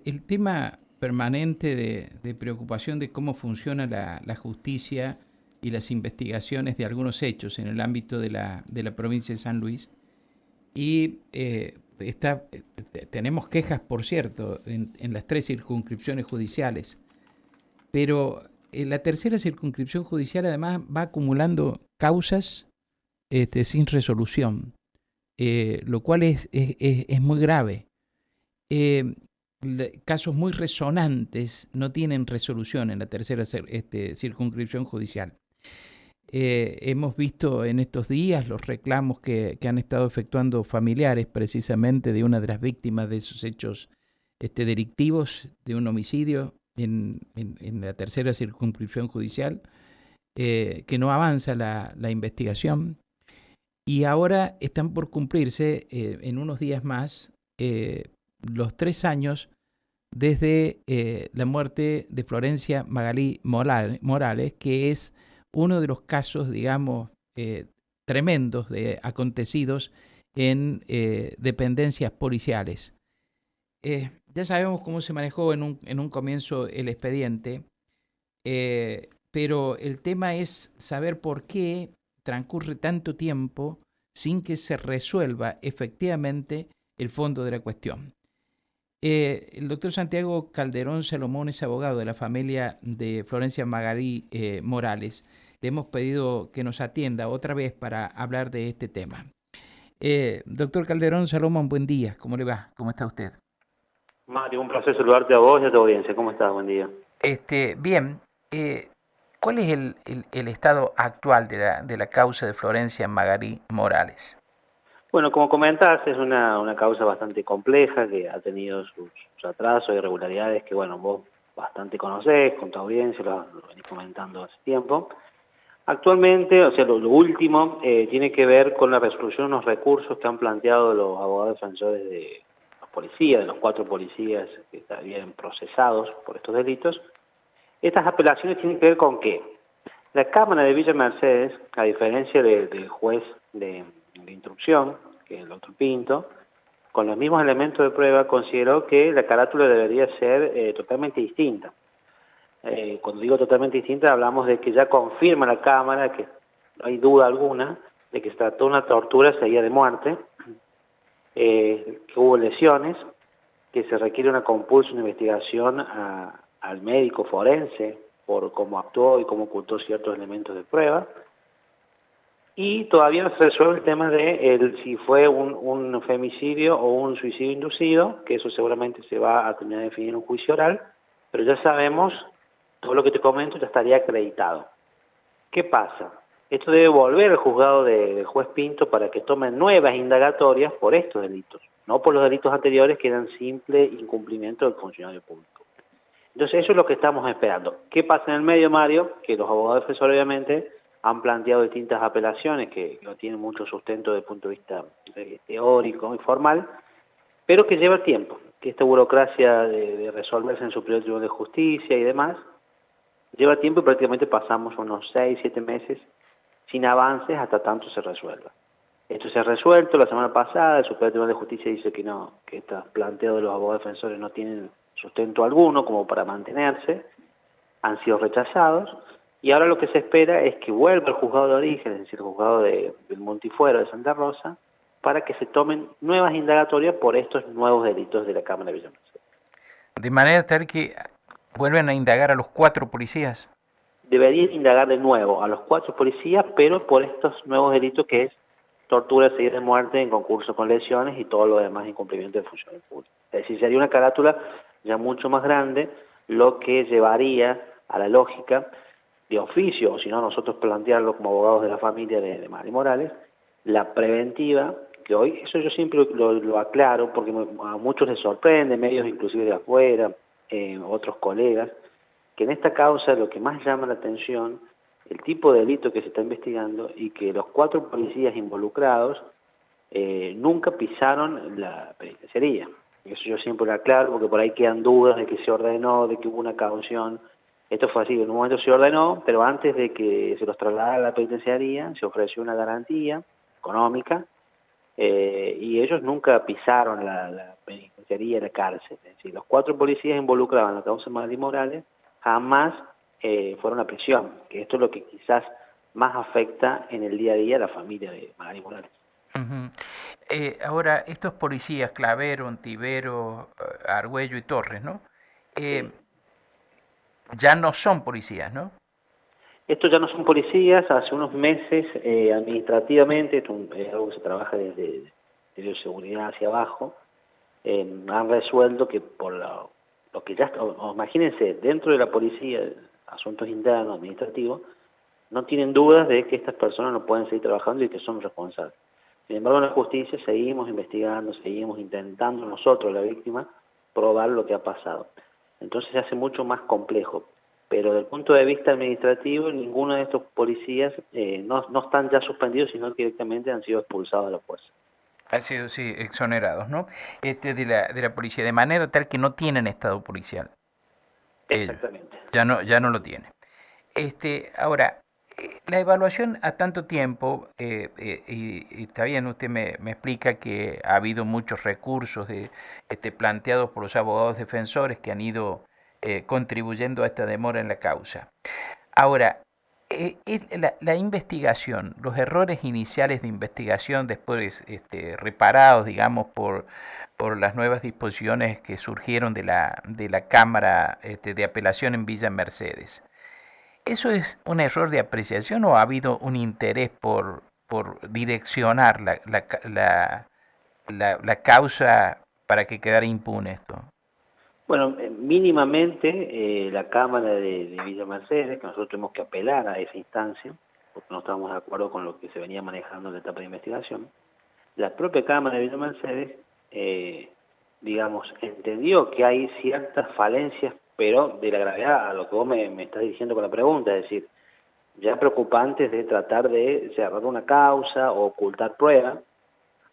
el tema permanente de preocupación de cómo funciona la justicia y las investigaciones de algunos hechos en el ámbito de la provincia de San Luis. Y tenemos quejas, por cierto, en las tres circunscripciones judiciales, pero la tercera circunscripción judicial además va acumulando causas sin resolución, lo cual es muy grave. Eh, Casos muy resonantes no tienen resolución en la tercera circunscripción judicial. Hemos visto en estos días los reclamos que han estado efectuando familiares precisamente de una de las víctimas de esos hechos delictivos, de un homicidio en la tercera circunscripción judicial, que no avanza la investigación. Y ahora están por cumplirse en unos días más los 3 años desde la muerte de Florencia Magalí Morales, que es uno de los casos, digamos, tremendos de acontecidos en dependencias policiales. Ya sabemos cómo se manejó en un comienzo el expediente, pero el tema es saber por qué transcurre tanto tiempo sin que se resuelva efectivamente el fondo de la cuestión. El doctor Santiago Calderón Salomón es abogado de la familia de Florencia Magalí Morales. Le hemos pedido que nos atienda otra vez para hablar de este tema. Doctor Calderón Salomón, buen día. ¿Cómo le va? ¿Cómo está usted? Mario, un placer saludarte a vos y a tu audiencia. ¿Cómo estás? Buen día. Bien. ¿Cuál es el estado actual de la causa de Florencia Magalí Morales? Bueno, como comentás, es una causa bastante compleja que ha tenido sus atrasos y irregularidades que, bueno, vos bastante conocés, con tu audiencia, lo venís comentando hace tiempo. Actualmente, o sea, lo último tiene que ver con la resolución de unos recursos que han planteado los abogados defensores de los policías, de los 4 policías que estarían procesados por estos delitos. Estas apelaciones tienen que ver con qué. La Cámara de Villa Mercedes, a diferencia del juez de instrucción, que es el doctor Pinto, con los mismos elementos de prueba consideró que la carátula debería ser totalmente distinta. Cuando digo totalmente distinta, hablamos de que ya confirma la Cámara, que no hay duda alguna, de que se trató de una tortura seguida de muerte, que hubo lesiones, que se requiere una compulsa, una investigación al médico forense por cómo actuó y cómo ocultó ciertos elementos de prueba. Y todavía no se resuelve el tema de si fue un femicidio o un suicidio inducido, que eso seguramente se va a terminar de definir en un juicio oral, pero ya sabemos, todo lo que te comento ya estaría acreditado. ¿Qué pasa? Esto debe volver al juzgado del juez Pinto para que tome nuevas indagatorias por estos delitos, no por los delitos anteriores que eran simple incumplimiento del funcionario público. Entonces eso es lo que estamos esperando. ¿Qué pasa en el medio, Mario? Que los abogados defensores obviamente han planteado distintas apelaciones que no tienen mucho sustento desde el punto de vista teórico y formal, pero que lleva tiempo, que esta burocracia de resolverse en Superior Tribunal de Justicia y demás, lleva tiempo y prácticamente pasamos unos 6, 7 meses sin avances hasta tanto se resuelva. Esto se ha resuelto la semana pasada, el Superior Tribunal de Justicia dice que no, que estos planteos de los abogados defensores no tienen sustento alguno como para mantenerse, han sido rechazados, y ahora lo que se espera es que vuelva el juzgado de origen, es decir, el juzgado del Montifuero de Santa Rosa, para que se tomen nuevas indagatorias por estos nuevos delitos de la Cámara de Villa Mercedes. De manera tal que vuelven a indagar a los 4 policías. Deberían indagar de nuevo a los 4 policías, pero por estos nuevos delitos que es tortura seguida de muerte en concurso con lesiones y todo lo demás incumplimiento de funciones públicas. Es decir, sería una carátula ya mucho más grande, lo que llevaría a la lógica de oficio, o si no nosotros plantearlo como abogados de la familia de Magalí Morales, la preventiva, que hoy, eso yo siempre lo aclaro, porque a muchos les sorprende, medios inclusive de afuera, otros colegas, que en esta causa lo que más llama la atención, el tipo de delito que se está investigando y que los 4 policías involucrados nunca pisaron la penitenciaría. Eso yo siempre lo aclaro porque por ahí quedan dudas de que se ordenó, de que hubo una caución. Esto fue así, en un momento se ordenó, pero antes de que se los trasladara a la penitenciaría se ofreció una garantía económica y ellos nunca pisaron la penitenciaría. penitenciaría y la cárcel. Es decir, los 4 policías involucrados en la causa de Magalí Morales jamás fueron a prisión, que esto es lo que quizás más afecta en el día a día a la familia de Magalí Morales. Ujú. Ahora, estos policías, Clavero, Ontivero, Argüello y Torres, ¿no? Sí. Ya no son policías, ¿no? Estos ya no son policías, hace unos meses administrativamente, esto es algo que se trabaja desde de seguridad hacia abajo, han resuelto que por lo que ya, imagínense, dentro de la policía, asuntos internos, administrativos, no tienen dudas de que estas personas no pueden seguir trabajando y que son responsables. Sin embargo, en la justicia seguimos investigando, seguimos intentando nosotros, la víctima, probar lo que ha pasado. Entonces se hace mucho más complejo. Pero desde el punto de vista administrativo, ninguno de estos policías no están ya suspendidos, sino que directamente han sido expulsados de la fuerza. Han sido, sí, exonerados, ¿no? De la policía, de manera tal que no tienen estado policial. Ellos. Exactamente. Ya no lo tienen. Ahora, la evaluación a tanto tiempo, y está bien, usted me explica que ha habido muchos recursos planteados por los abogados defensores que han ido contribuyendo a esta demora en la causa. Ahora, la investigación, los errores iniciales de investigación después reparados, digamos, por las nuevas disposiciones que surgieron de la Cámara de Apelación en Villa Mercedes. ¿Eso es un error de apreciación o ha habido un interés por direccionar la causa para que quedara impune esto? Bueno, mínimamente la Cámara de Villa Mercedes, que nosotros tuvimos que apelar a esa instancia, porque no estábamos de acuerdo con lo que se venía manejando en la etapa de investigación, la propia Cámara de Villa Mercedes, digamos, entendió que hay ciertas falencias, pero de la gravedad a lo que vos me estás diciendo con la pregunta, es decir, ya preocupantes de tratar de cerrar una causa o ocultar pruebas,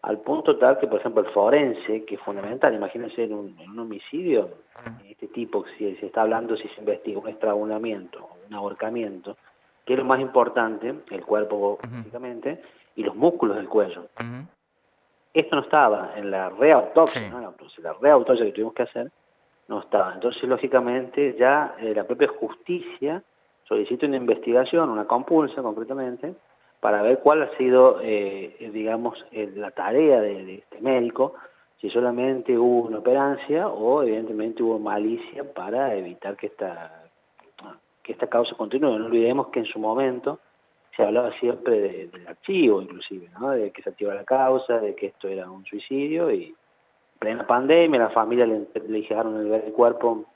al punto tal que, por ejemplo, el forense, que es fundamental, imagínense en un homicidio, en este tipo, si se está hablando, si se investiga un estrangulamiento o un ahorcamiento, que es lo más importante, el cuerpo básicamente, y los músculos del cuello. Esto no estaba en la reautopsia, Sí. ¿no? Entonces, la reautopsia que tuvimos que hacer no estaba. Entonces, lógicamente, ya la propia justicia solicita una investigación, una compulsa concretamente, para ver cuál ha sido, digamos, la tarea de este médico, si solamente hubo una operancia o evidentemente hubo malicia para evitar que esta causa continúe. No olvidemos que en su momento se hablaba siempre del archivo, inclusive, ¿no? De que se activa la causa, de que esto era un suicidio, y en plena pandemia la familia le dejaron el ver el cuerpo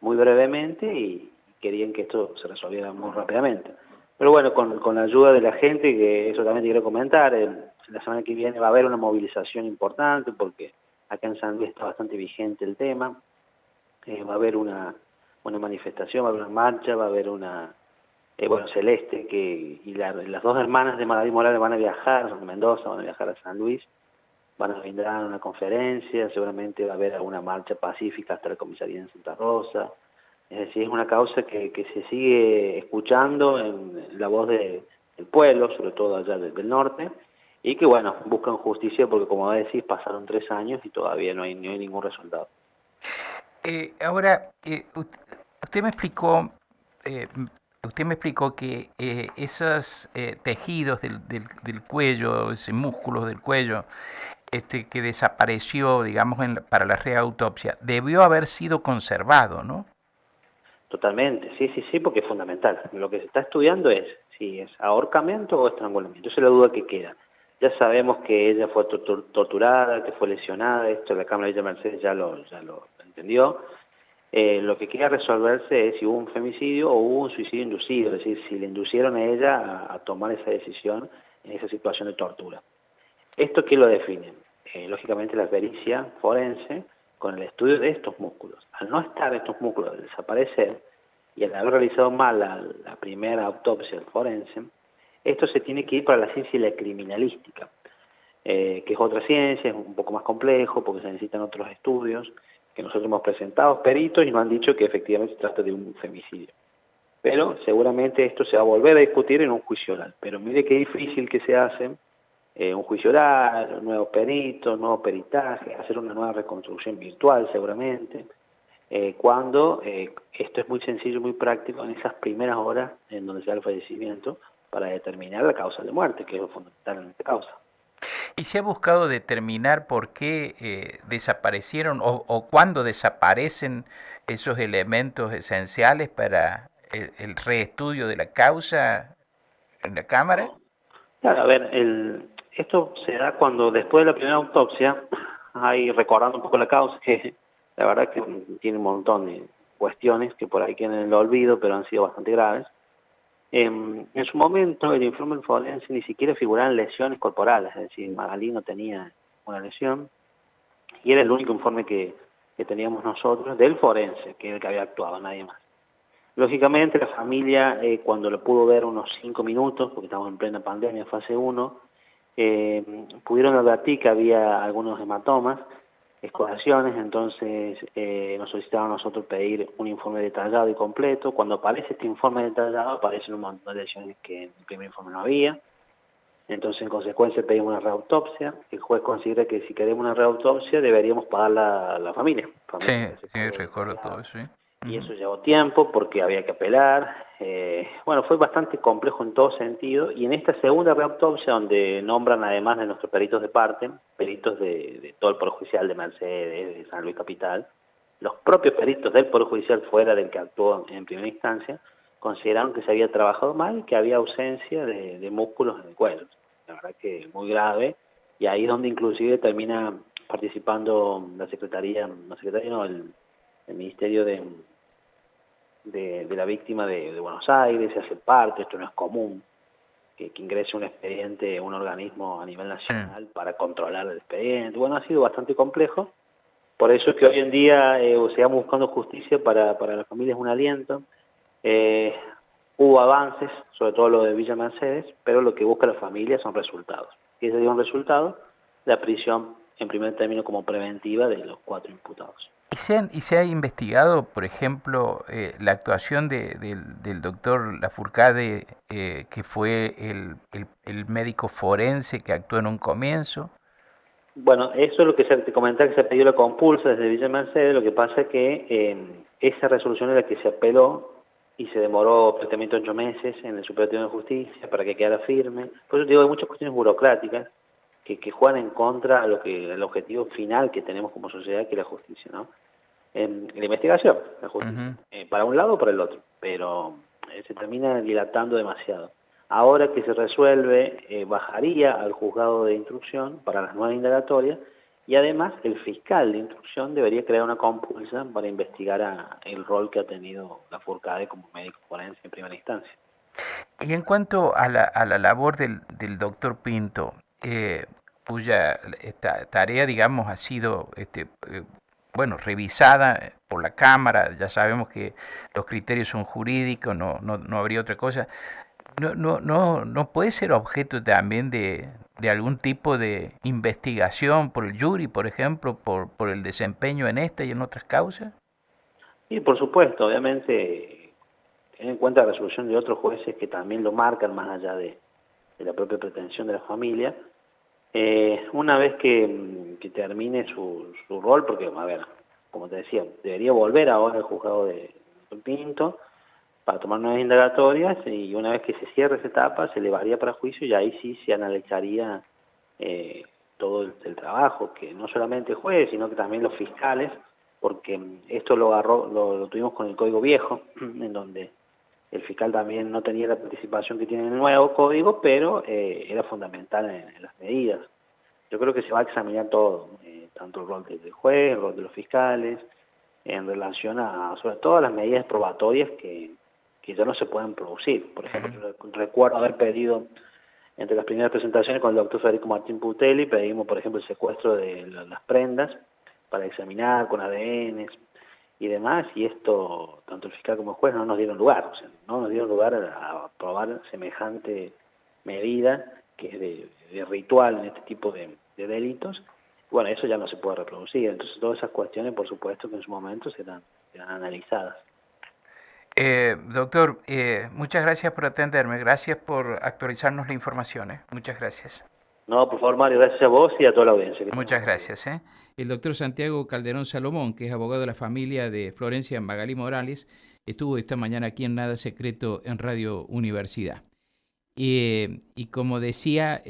muy brevemente y querían que esto se resolviera muy rápidamente. Pero bueno, con la ayuda de la gente, que eso también te quiero comentar, la semana que viene va a haber una movilización importante porque acá en San Luis está bastante vigente el tema, va a haber una manifestación, va a haber una marcha, va a haber bueno, Celeste, y las 2 hermanas de Magalí Morales van a viajar a Mendoza, van a viajar a San Luis, van a brindar una conferencia, seguramente va a haber alguna marcha pacífica hasta la comisaría en Santa Rosa. Es decir, es una causa que se sigue escuchando en la voz del pueblo, sobre todo allá del norte, y que, bueno, buscan justicia porque, como decís, pasaron 3 años y todavía no hay ningún resultado. Ahora, usted me explicó, eh, usted me explicó que esos tejidos del cuello, ese músculo del cuello, que desapareció, digamos, para la reautopsia, debió haber sido conservado, ¿no? Totalmente, sí, porque es fundamental. Lo que se está estudiando es si es ahorcamiento o estrangulamiento. Esa es la duda que queda. Ya sabemos que ella fue torturada, que fue lesionada, esto la Cámara de Villa Mercedes ya lo entendió. Lo que queda resolverse es si hubo un femicidio o hubo un suicidio inducido, es decir, si le inducieron a ella a tomar esa decisión en esa situación de tortura. ¿Esto qué lo define? Lógicamente la pericia forense con el estudio de estos músculos. Al no estar estos músculos, al desaparecer, y al haber realizado mal la primera autopsia forense, esto se tiene que ir para la ciencia y la criminalística, que es otra ciencia, es un poco más complejo porque se necesitan otros estudios que nosotros hemos presentado peritos y nos han dicho que efectivamente se trata de un femicidio. Pero seguramente esto se va a volver a discutir en un juicio oral. Pero mire qué difícil que se hace un juicio oral, nuevos peritos, nuevo peritaje, hacer una nueva reconstrucción virtual seguramente, cuando esto es muy sencillo, muy práctico en esas primeras horas en donde se da el fallecimiento para determinar la causa de muerte, que es lo fundamental en esta causa. ¿Y se ha buscado determinar por qué desaparecieron o cuándo desaparecen esos elementos esenciales para el reestudio de la causa en la Cámara? Claro, a ver, esto se da cuando después de la primera autopsia, hay recordando un poco la causa, que la verdad que tiene un montón de cuestiones que por ahí quedan en el olvido, pero han sido bastante graves. En su momento, el informe forense ni siquiera figuraban lesiones corporales, es decir, Magalí no tenía una lesión, y era el único informe que teníamos nosotros del forense, que era el que había actuado, nadie más. Lógicamente, la familia, cuando lo pudo ver unos 5 minutos, porque estamos en plena pandemia, fase 1, pudieron advertir que había algunos hematomas, escoraciones, entonces nos solicitaron a nosotros pedir un informe detallado y completo. Cuando aparece este informe detallado, aparecen un montón de lesiones que en el primer informe no había. Entonces, en consecuencia, pedimos una reautopsia. El juez considera que si queremos una reautopsia, deberíamos pagar la familia. Sí, Familia que se sí, pagó recuerdo todo demasiado. eso, ¿sí? Y Ujú. eso llevó tiempo porque había que apelar. Bueno, fue bastante complejo en todo sentido. Y en esta segunda reautopsia, donde nombran además de nuestros peritos de parte, peritos de todo el Poder Judicial de Mercedes, de San Luis Capital, los propios peritos del Poder Judicial fuera del que actuó en primera instancia, consideraron que se había trabajado mal y que había ausencia de músculos en el cuello. La verdad que muy grave. Y ahí es donde inclusive termina participando la Secretaría no, el Ministerio de la víctima de Buenos Aires, se hace parte, esto no es común, que ingrese un expediente, un organismo a nivel Sí. nacional para controlar el expediente. Bueno, ha sido bastante complejo, por eso es que hoy en día sigamos buscando justicia para las familias, un aliento. Eh, Hubo avances, sobre todo lo de Villa Mercedes, pero lo que busca la familia son resultados. Y ese dio un resultado, la prisión en primer término como preventiva de los 4 imputados. Y se ha investigado, por ejemplo, la actuación del doctor Lafourcade, que fue el médico forense que actuó en un comienzo? Bueno, eso es lo que te comentaba, que se pidió la compulsa desde Villa Mercedes. Lo que pasa es que esa resolución es la que se apeló y se demoró prácticamente 8 meses en el Superior Tribunal de Justicia para que quedara firme. Por eso digo, hay muchas cuestiones burocráticas que juegan en contra a lo que el objetivo final que tenemos como sociedad, que es la justicia, ¿no? La investigación, la justicia, Ujú. para un lado o para el otro, pero se termina dilatando demasiado. Ahora que se resuelve, bajaría al juzgado de instrucción para las nuevas indagatorias y además el fiscal de instrucción debería crear una compulsa para investigar el rol que ha tenido Lafourcade como médico forense en primera instancia. Y en cuanto a a la labor del doctor Pinto, cuya esta tarea, digamos, ha sido, bueno, revisada por la Cámara, ya sabemos que los criterios son jurídicos, no habría otra cosa. No puede ser objeto también de algún tipo de investigación por el jury, por ejemplo, por el desempeño en esta y en otras causas. Y por supuesto, obviamente, tener en cuenta la resolución de otros jueces que también lo marcan más allá de la propia pretensión de la familia. Una vez que termine su rol, porque, a ver, como te decía, debería volver ahora al juzgado de Pinto para tomar nuevas indagatorias y una vez que se cierre esa etapa se elevaría para juicio y ahí sí se analizaría eh, todo el trabajo, que no solamente el juez, sino que también los fiscales, porque esto lo tuvimos con el código viejo, en donde el fiscal también no tenía la participación que tiene en el nuevo código, pero era fundamental en las medidas. Yo creo que se va a examinar todo, tanto el rol del juez, el rol de los fiscales, en relación a, sobre todo, a las medidas probatorias que ya no se pueden producir. Por ejemplo, Ujú. yo recuerdo haber pedido, entre las primeras presentaciones con el doctor Federico Martín Putelli, pedimos, por ejemplo, el secuestro de las prendas para examinar con ADN y demás, y esto, tanto el fiscal como el juez, no nos dieron lugar, o sea, no nos dieron lugar a aprobar semejante medida que es de ritual en este tipo de delitos. Bueno, eso ya no se puede reproducir, entonces todas esas cuestiones, por supuesto, que en su momento serán analizadas. Doctor, muchas gracias por atenderme, gracias por actualizarnos la información. Muchas gracias. No, por favor, Mario, gracias a vos y a toda la audiencia. Muchas gracias. El doctor Santiago Calderón Salomón, que es abogado de la familia de Florencia Magalí Morales, estuvo esta mañana aquí en Nada Secreto en Radio Universidad. Y como decía...